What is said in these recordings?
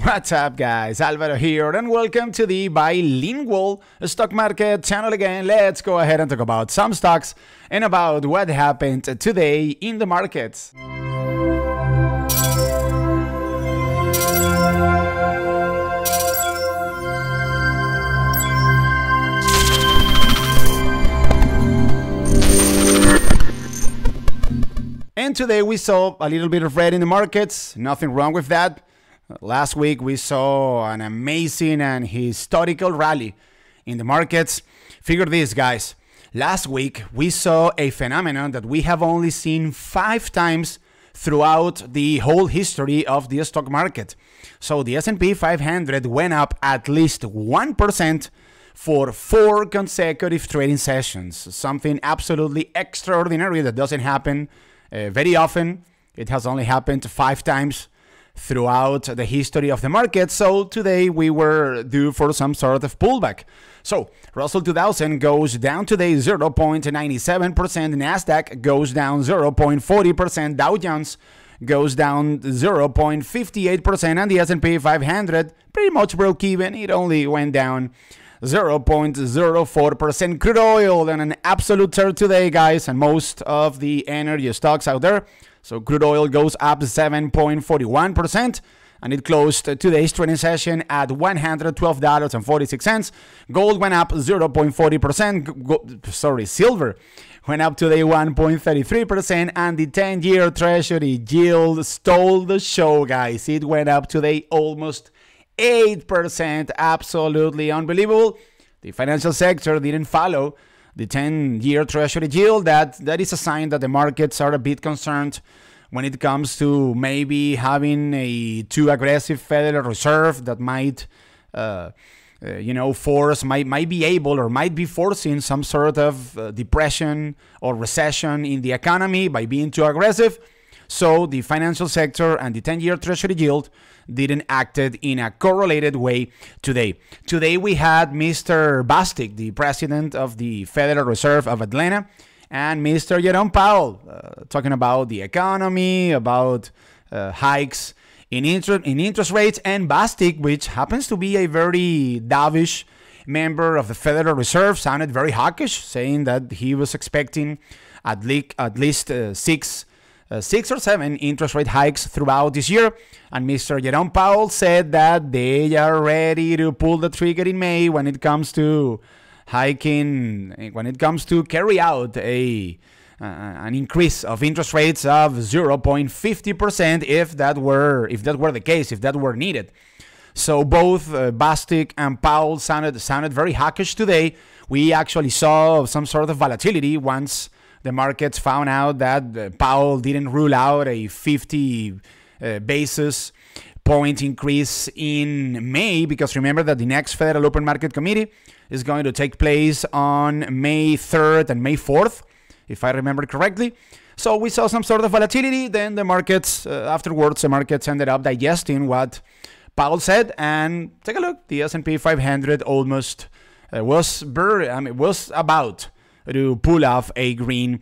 What's up, guys? Alvaro here, and welcome to the bilingual stock market channel again. Let's go ahead and talk about some stocks and about what happened today in the markets. And today we saw a little bit of red in the markets. Nothing wrong with that. Last week we saw an amazing and historical rally in the markets. Figure this, guys. Last week we saw a phenomenon that we have only seen 5 times throughout the whole history of the stock market. So the S&P 500 went up at least 1% for 4 consecutive trading sessions. Something absolutely extraordinary that doesn't happen very often. It has only happened 5 times throughout the history of the market. So today we were due for some sort of pullback. So Russell 2000 goes down today 0.97%, Nasdaq goes down 0.40%, Dow Jones goes down 0.58%, and the S&P 500 pretty much broke even. It only went down 0.04%. Crude oil and an absolute tear today, guys, and most of the energy stocks out there. So crude oil goes up 7.41%, and it closed today's trading session at $112.46. Gold went up 0.40%. Silver went up today 1.33%, and the 10-year Treasury yield stole the show, guys. It went up today almost 8%. Absolutely unbelievable. The financial sector didn't follow the 10-year Treasury yield. That is a sign that the markets are a bit concerned when it comes to maybe having a too aggressive Federal Reserve that might might be able or might be forcing some sort of depression or recession in the economy by being too aggressive. So the financial sector and the 10-year Treasury yield didn't act in a correlated way today. Today we had Mr. Bostic, the president of the Federal Reserve of Atlanta, and Mr. Jerome Powell talking about the economy, about hikes in interest rates. And Bostic, which happens to be a very dovish member of the Federal Reserve, sounded very hawkish, saying that he was expecting at least 6 or 7 interest rate hikes throughout this year. And Mr. Jerome Powell said that they are ready to pull the trigger in May when it comes to hiking, when it comes to carry out an increase of interest rates of 0.50% if that were the case, if that were needed. So both Bostic and Powell sounded very hawkish today. We actually saw some sort of volatility once the markets found out that Powell didn't rule out a 50 basis point increase in May, because remember that the next Federal Open Market Committee is going to take place on May 3rd and May 4th, if I remember correctly. So we saw some sort of volatility. Then the markets, afterwards, the markets ended up digesting what Powell said. And take a look, the S&P 500 almost was about to pull off a green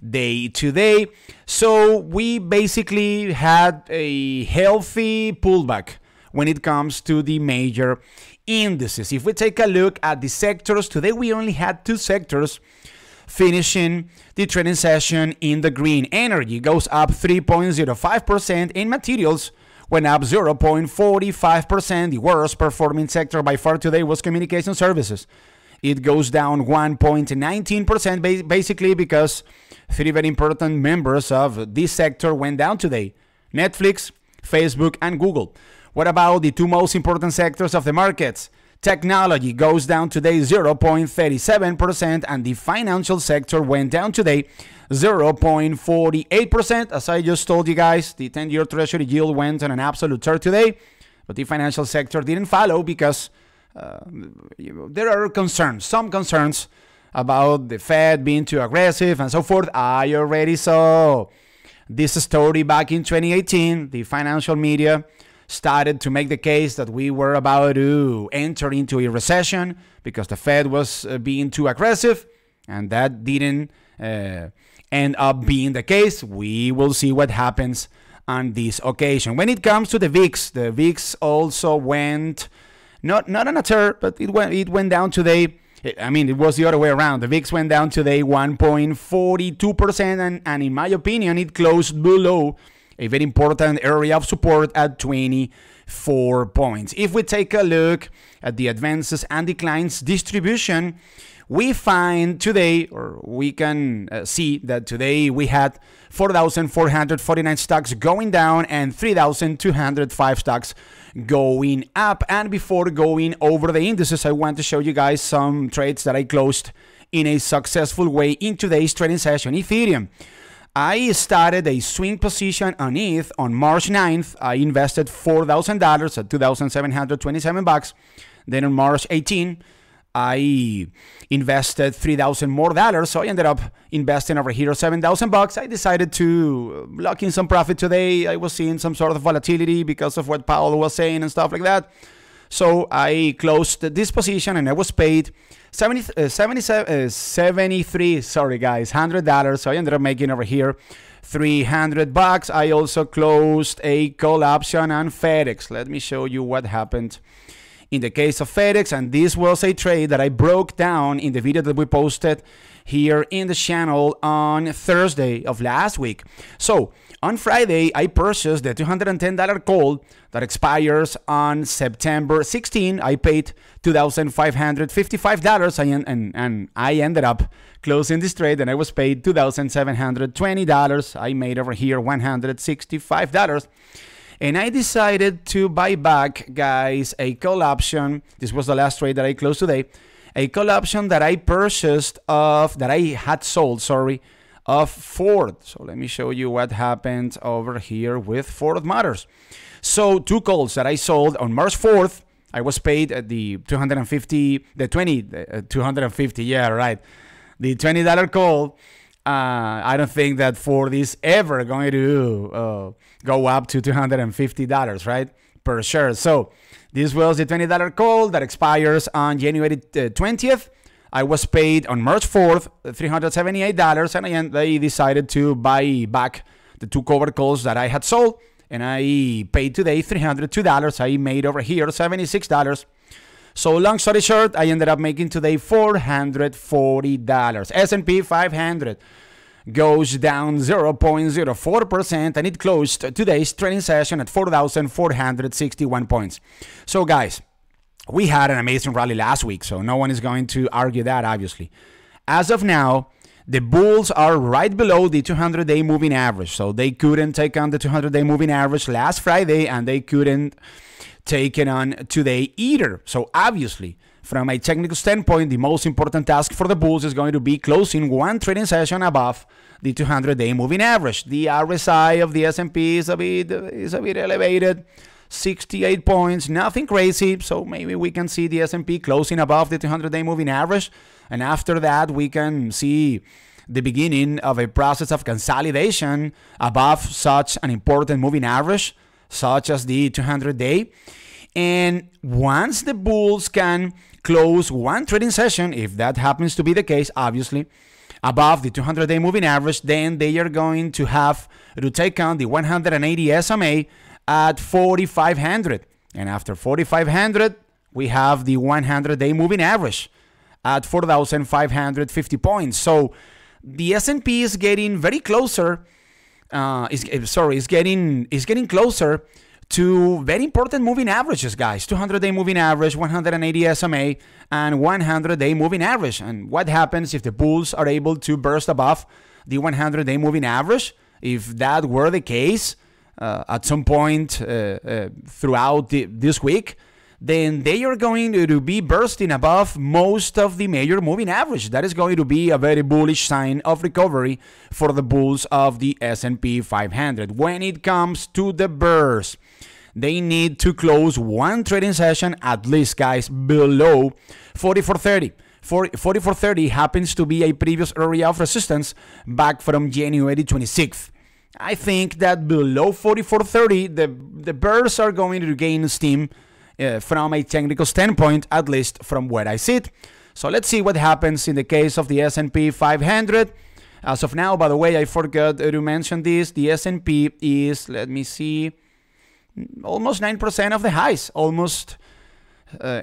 day today. So we basically had a healthy pullback when it comes to the major indices. If we take a look at the sectors, today we only had 2 sectors finishing the trading session in the green. Energy goes up 3.05%, and materials went up 0.45%. The worst performing sector by far today was communication services. It goes down 1.19%, basically because 3 very important members of this sector went down today: Netflix, Facebook, and Google. What about the 2 most important sectors of the markets? Technology goes down today 0.37%, and the financial sector went down today 0.48%. As I just told you guys, the 10-year Treasury yield went on an absolute tear today, but the financial sector didn't follow because there are some concerns about the Fed being too aggressive and so forth. I already saw this story back in 2018. The financial media started to make the case that we were about to enter into a recession because the Fed was being too aggressive, and that didn't end up being the case. We will see what happens on this occasion. When it comes to the VIX also went not on a tear, but it went down today. I mean, it was the other way around. The VIX went down today 1.42%, and in my opinion, it closed below a very important area of support at 24 points. If we take a look at the advances and declines distribution, we find today, or we can see that today we had 4,449 stocks going down and 3,205 stocks going up. And before going over the indices, I want to show you guys some trades that I closed in a successful way in today's trading session. Ethereum. I started a swing position on ETH on March 9th. I invested $4,000 at 2,727 bucks. Then on March 18th, I invested $3,000 more, so I ended up investing over here 7,000 bucks. I decided to lock in some profit today. I was seeing some sort of volatility because of what Powell was saying and stuff like that. So I closed this position and I was paid $73, sorry guys, $100. So I ended up making over here 300 bucks. I also closed a call option on FedEx. Let me show you what happened in the case of FedEx, and this was a trade that I broke down in the video that we posted here in the channel on Thursday of last week. So on Friday, I purchased the $210 call that expires on September 16. I paid $2,555, and I ended up closing this trade, and I was paid $2,720. I made over here $165. And I decided to buy back, guys, a call option. This was the last trade that I closed today. A call option that I purchased that I had sold, of Ford. So let me show you what happened over here with Ford Motors. So 2 calls that I sold on March 4th. I was paid at the $250, yeah, right. The $20 call. I don't think that Ford is ever going to go up to $250, right, per share. So this was the $20 call that expires on January 20th. I was paid on March 4th $378, and I decided to buy back the 2 covered calls that I had sold, and I paid today $302. I made over here $76. So long story short, I ended up making today $440. S&P 500 goes down 0.04%, and it closed today's trading session at 4,461 points. So guys, we had an amazing rally last week, so no one is going to argue that, obviously. As of now, the bulls are right below the 200-day moving average, so they couldn't take on the 200-day moving average last Friday, and they couldn't take it on today either. So obviously, from a technical standpoint, the most important task for the bulls is going to be closing one trading session above the 200-day moving average. The RSI of the S&P is a bit elevated, 68 points, nothing crazy. So maybe we can see the S&P closing above the 200-day moving average, and after that we can see the beginning of a process of consolidation above such an important moving average, such as the 200-day. And once the bulls can close one trading session, if that happens to be the case, obviously, above the 200-day moving average, then they are going to have to take on the 180 SMA at 4,500. And after 4,500, we have the 100-day moving average at 4,550 points. So the S&P is getting very closer. Is getting closer to very important moving averages, guys. 200-day moving average, 180 SMA, and 100-day moving average. And what happens if the bulls are able to burst above the 100-day moving average? If that were the case at some point throughout this week, then they are going to be bursting above most of the major moving average. That is going to be a very bullish sign of recovery for the bulls of the S&P 500. When it comes to the bears, they need to close one trading session at least, guys, below 44.30. 44.30 happens to be a previous area of resistance back from January 26th. I think that below 44.30, the bears are going to gain steam from a technical standpoint, at least from where I sit. So let's see what happens in the case of the S&P 500. As of now, by the way, I forgot to mention this, the S&P is, let me see, almost 9% of the highs, almost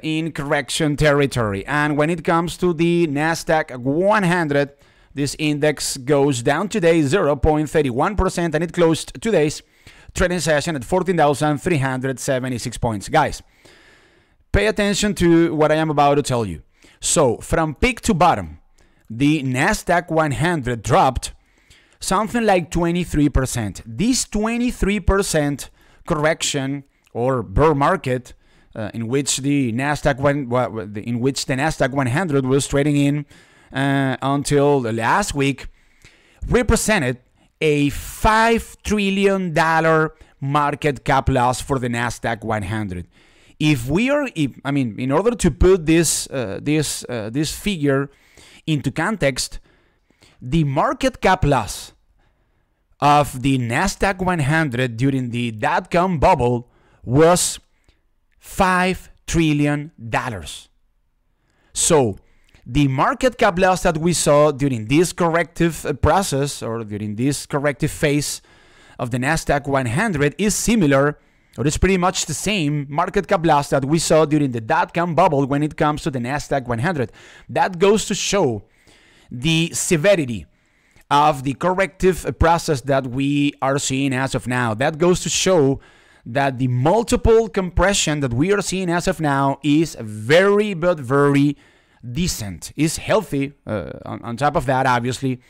in correction territory. And when it comes to the Nasdaq 100, this index goes down today 0.31%, and it closed today's trading session at 14,376 points. Guys, pay attention to what I am about to tell you. So from peak to bottom, the Nasdaq 100 dropped something like 23%. This 23% correction or bear market in which the Nasdaq 100 was trading in until last week represented a $5 trillion market cap loss for the Nasdaq 100. In order to put this figure into context, the market cap loss of the Nasdaq 100 during the dot-com bubble was $5 trillion. So the market cap loss that we saw during this corrective process, or during this corrective phase of the Nasdaq 100, is similar, or it's pretty much the same market cap loss that we saw during the dot-com bubble when it comes to the Nasdaq 100. That goes to show the severity of the corrective process that we are seeing as of now. That goes to show that the multiple compression that we are seeing as of now is very, but very decent, is healthy on top of that, obviously.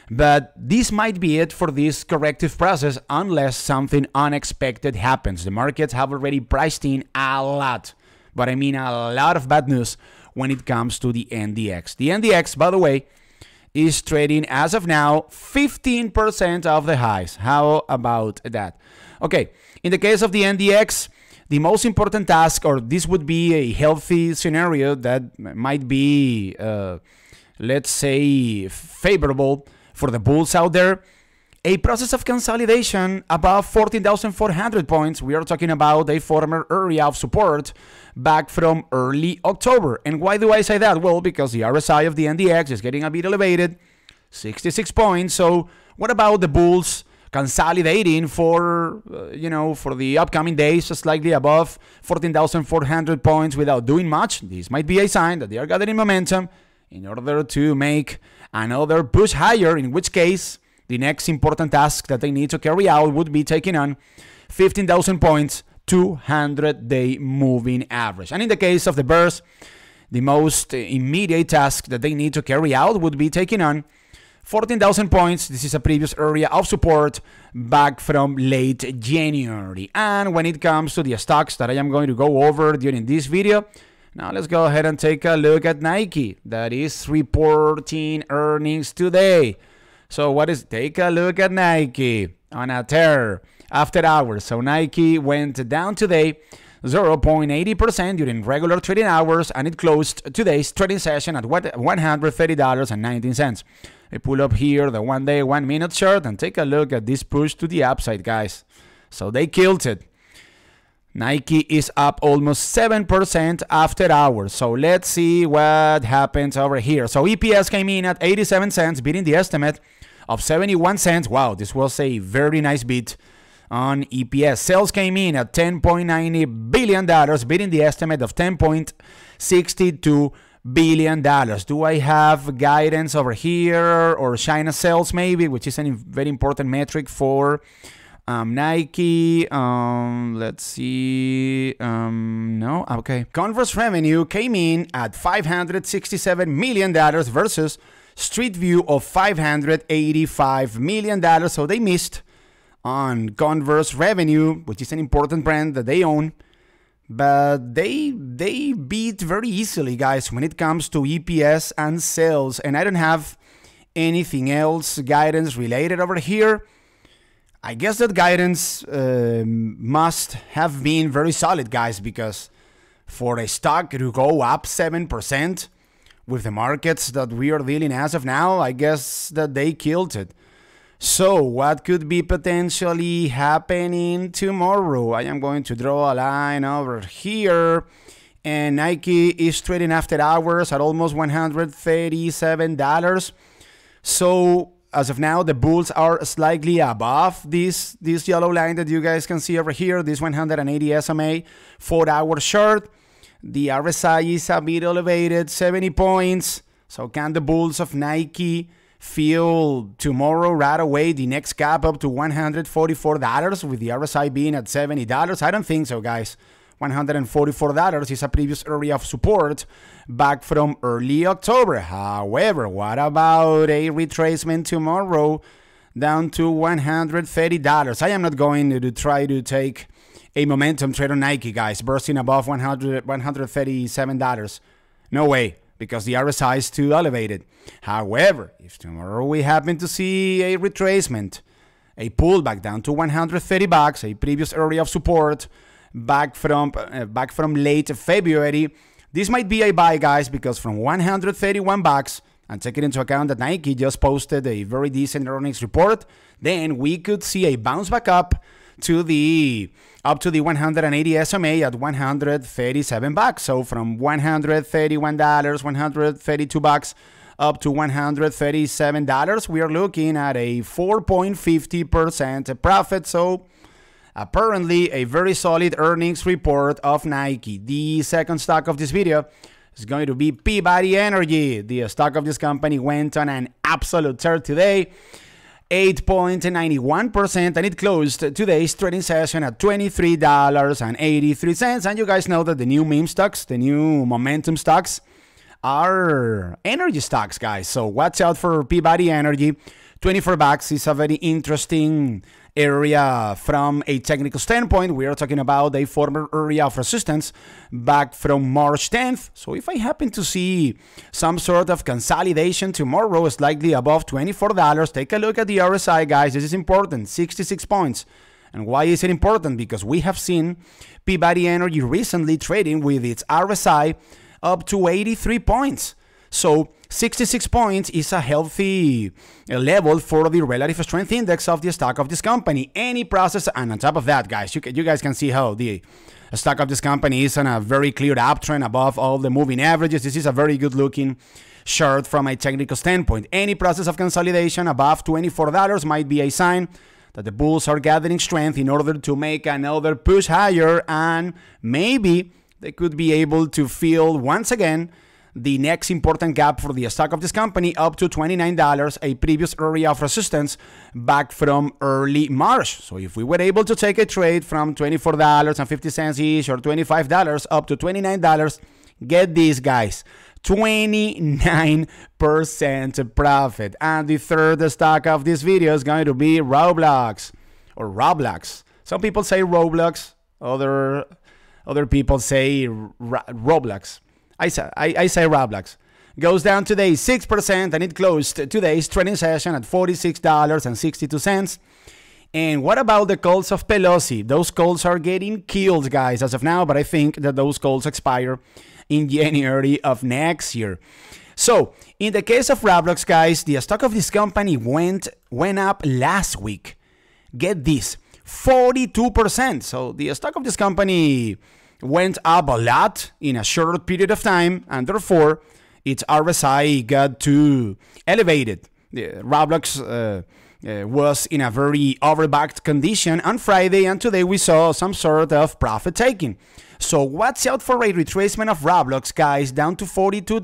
But this might be it for this corrective process unless something unexpected happens. The markets have already priced in a lot, but I mean a lot of bad news when it comes to the NDX. The NDX, by the way, is trading as of now 15% of the highs. How about that? Okay, in the case of the NDX, the most important task, or this would be a healthy scenario that might be, let's say, favorable for the bulls out there, a process of consolidation above 14,400 points. We are talking about a former area of support back from early October. And why do I say that? Well, because the RSI of the NDX is getting a bit elevated, 66 points. So what about the bulls consolidating for, for the upcoming days, slightly above 14,400 points without doing much? This might be a sign that they are gathering momentum in order to make another push higher, in which case the next important task that they need to carry out would be taking on 15,000 points, 200-day moving average. And in the case of the bears, the most immediate task that they need to carry out would be taking on 14,000 points. This is a previous area of support back from late January. And when it comes to the stocks that I am going to go over during this video, now let's go ahead and take a look at Nike. That is reporting earnings today. So take a look at Nike on a tear after hours. So Nike went down today 0.80% during regular trading hours, and it closed today's trading session at $130.19. I pull up here the 1-day, 1-minute chart and take a look at this push to the upside, guys. So they killed it. Nike is up almost 7% after hours. So let's see what happens over here. So EPS came in at 87 cents, beating the estimate of 71 cents. Wow, this was a very nice beat on EPS. Sales came in at $10.90 billion, beating the estimate of $10.62 billion. Do I have guidance over here, or China sales maybe, which is a very important metric for Nike? Let's see. No. Okay. Converse revenue came in at $567 million versus Street View of $585 million. So they missed on Converse revenue, which is an important brand that they own. But they beat very easily, guys, when it comes to EPS and sales. And I don't have anything else guidance related over here. I guess that guidance must have been very solid, guys, because for a stock to go up 7% with the markets that we are dealing as of now, I guess that they killed it. So what could be potentially happening tomorrow? I am going to draw a line over here, and Nike is trading after hours at almost $137. So as of now, the bulls are slightly above this yellow line that you guys can see over here, this 180 SMA 4-hour chart. The RSI is a bit elevated, 70 points. So can the bulls of Nike feel tomorrow right away the next gap up to $144 with the RSI being at $70? I don't think so, guys. $144 is a previous area of support back from early October. However, what about a retracement tomorrow down to $130? I am not going to try to take a momentum trade on Nike, guys, bursting above $137. No way, because the RSI is too elevated. However, if tomorrow we happen to see a retracement, a pullback down to $130, a previous area of support back from late February, this might be a buy, guys, because from $131, and taking into account that Nike just posted a very decent earnings report, then we could see a bounce back up to the 180 SMA at $137. So from $131, $132 up to $137, we are looking at a 4.50% profit. So apparently a very solid earnings report of Nike. The second stock of this video is going to be Peabody Energy. The stock of this company went on an absolute tear today, 8.91%, and it closed today's trading session at $23.83. And you guys know that the new meme stocks, the new momentum stocks, are energy stocks, guys. So watch out for Peabody Energy. $24 is a very interesting area from a technical standpoint. We are talking about a former area of resistance back from March 10th. So if I happen to see some sort of consolidation tomorrow, slightly above $24, take a look at the RSI, guys. This is important, 66 points. And why is it important? Because we have seen Peabody Energy recently trading with its RSI up to 83 points. So 66 points is a healthy level for the relative strength index of the stock of this company. Any process, and on top of that, guys, you guys can see how the stock of this company is on a very clear uptrend above all the moving averages. This is a very good looking chart from a technical standpoint. Any process of consolidation above $24 might be a sign that the bulls are gathering strength in order to make another push higher, and maybe they could be able to fill once again the next important gap for the stock of this company up to $29, a previous area of resistance back from early March. So if we were able to take a trade from $24.50 each or $25 up to $29, get these, guys, 29% profit. And the third stock of this video is going to be Roblox, or Roblox. Some people say Roblox, other people say Roblox. I say Roblox. Goes down today 6%, and it closed today's trading session at $46.62. And what about the calls of Pelosi? Those calls are getting killed, guys, as of now, but I think that those calls expire in January of next year. So in the case of Roblox, guys, the stock of this company went up last week. Get this, 42%. So the stock of this company went up a lot in a short period of time, and therefore its RSI got too elevated. Roblox was in a very overbacked condition on Friday, and today we saw some sort of profit taking. So watch out for a retracement of Roblox, guys, down to $42.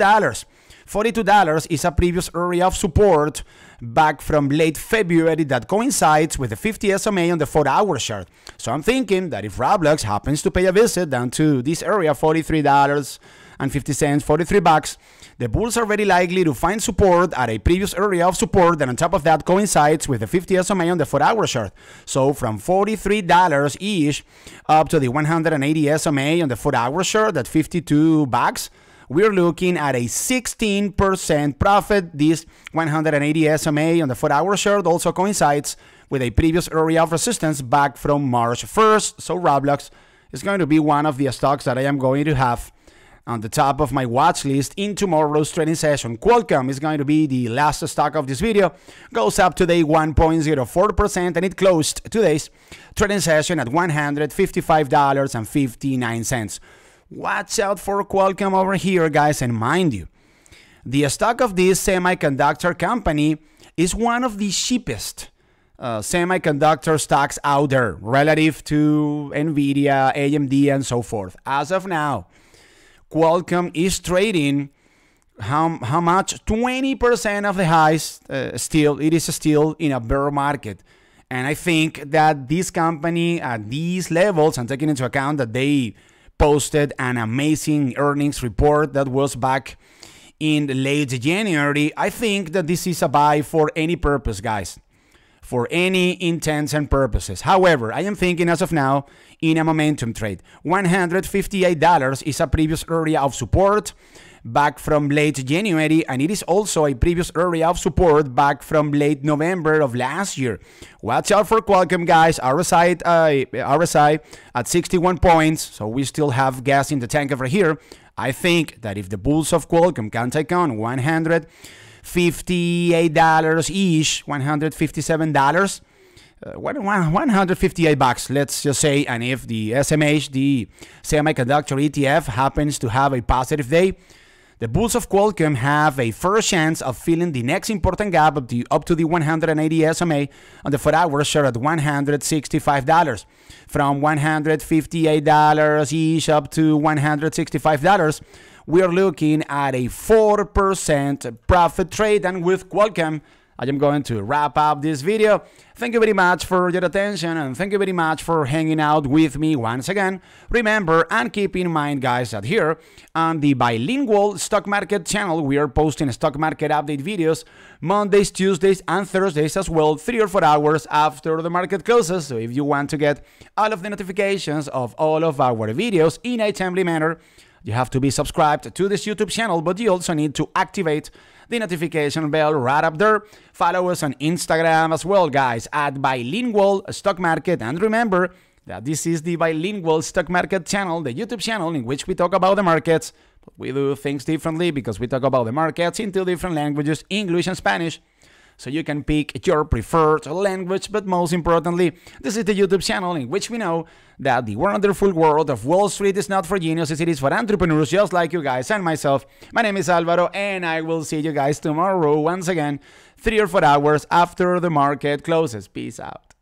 $42 is a previous area of support back from late February that coincides with the 50 SMA on the 4-hour chart. So I'm thinking that if Roblox happens to pay a visit down to this area, $43.50, $43, the bulls are very likely to find support at a previous area of support that on top of that coincides with the 50 SMA on the 4-hour chart. So from $43-ish up to the 180 SMA on the 4-hour chart at $52, we're looking at a 16% profit. This 180 SMA on the 4-hour chart also coincides with a previous area of resistance back from March 1st. So Roblox is going to be one of the stocks that I am going to have on the top of my watch list in tomorrow's trading session. Qcom is going to be the last stock of this video. Goes up today 1.04%, and it closed today's trading session at $155.59. Watch out for Qcom over here, guys, and mind you, the stock of this semiconductor company is one of the cheapest semiconductor stocks out there relative to Nvidia, AMD, and so forth. As of now, Qualcomm is trading how much? 20% of the highs. It is still in a bear market. And I think that this company at these levels, and taking into account that they posted an amazing earnings report that was back in late January, I think that this is a buy for any purpose, guys. For any intents and purposes. However, I am thinking as of now in a momentum trade. $158 is a previous area of support back from late January, and it is also a previous area of support back from late November of last year. Watch out for Qualcomm, guys. RSI at 61 points, so we still have gas in the tank over here. I think that if the bulls of Qualcomm can take on $158-ish, $157, $158, let's just say, and if the SMH, the semiconductor ETF, happens to have a positive day, the bulls of Qualcomm have a first chance of filling the next important gap up to the 180 SMA on the 4-hour share at $165. From $158-ish up to $165, we are looking at a 4% profit trade. And with Qualcomm, I am going to wrap up this video. Thank you very much for your attention, and thank you very much for hanging out with me once again. Remember and keep in mind, guys, that here on the Bilingual Stock Market channel, we are posting stock market update videos Mondays, Tuesdays, and Thursdays as well, 3 or 4 hours after the market closes. So if you want to get all of the notifications of all of our videos in a timely manner, you have to be subscribed to this YouTube channel, but you also need to activate the notification bell right up there. Follow us on Instagram as well, guys, at Bilingual Stock Market. And remember that this is the Bilingual Stock Market channel, the YouTube channel in which we talk about the markets. But we do things differently because we talk about the markets in 2 different languages, English and Spanish. So you can pick your preferred language, but most importantly, this is the YouTube channel in which we know that the wonderful world of Wall Street is not for geniuses, it is for entrepreneurs just like you guys and myself. My name is Alvaro, and I will see you guys tomorrow once again, 3 or 4 hours after the market closes. Peace out.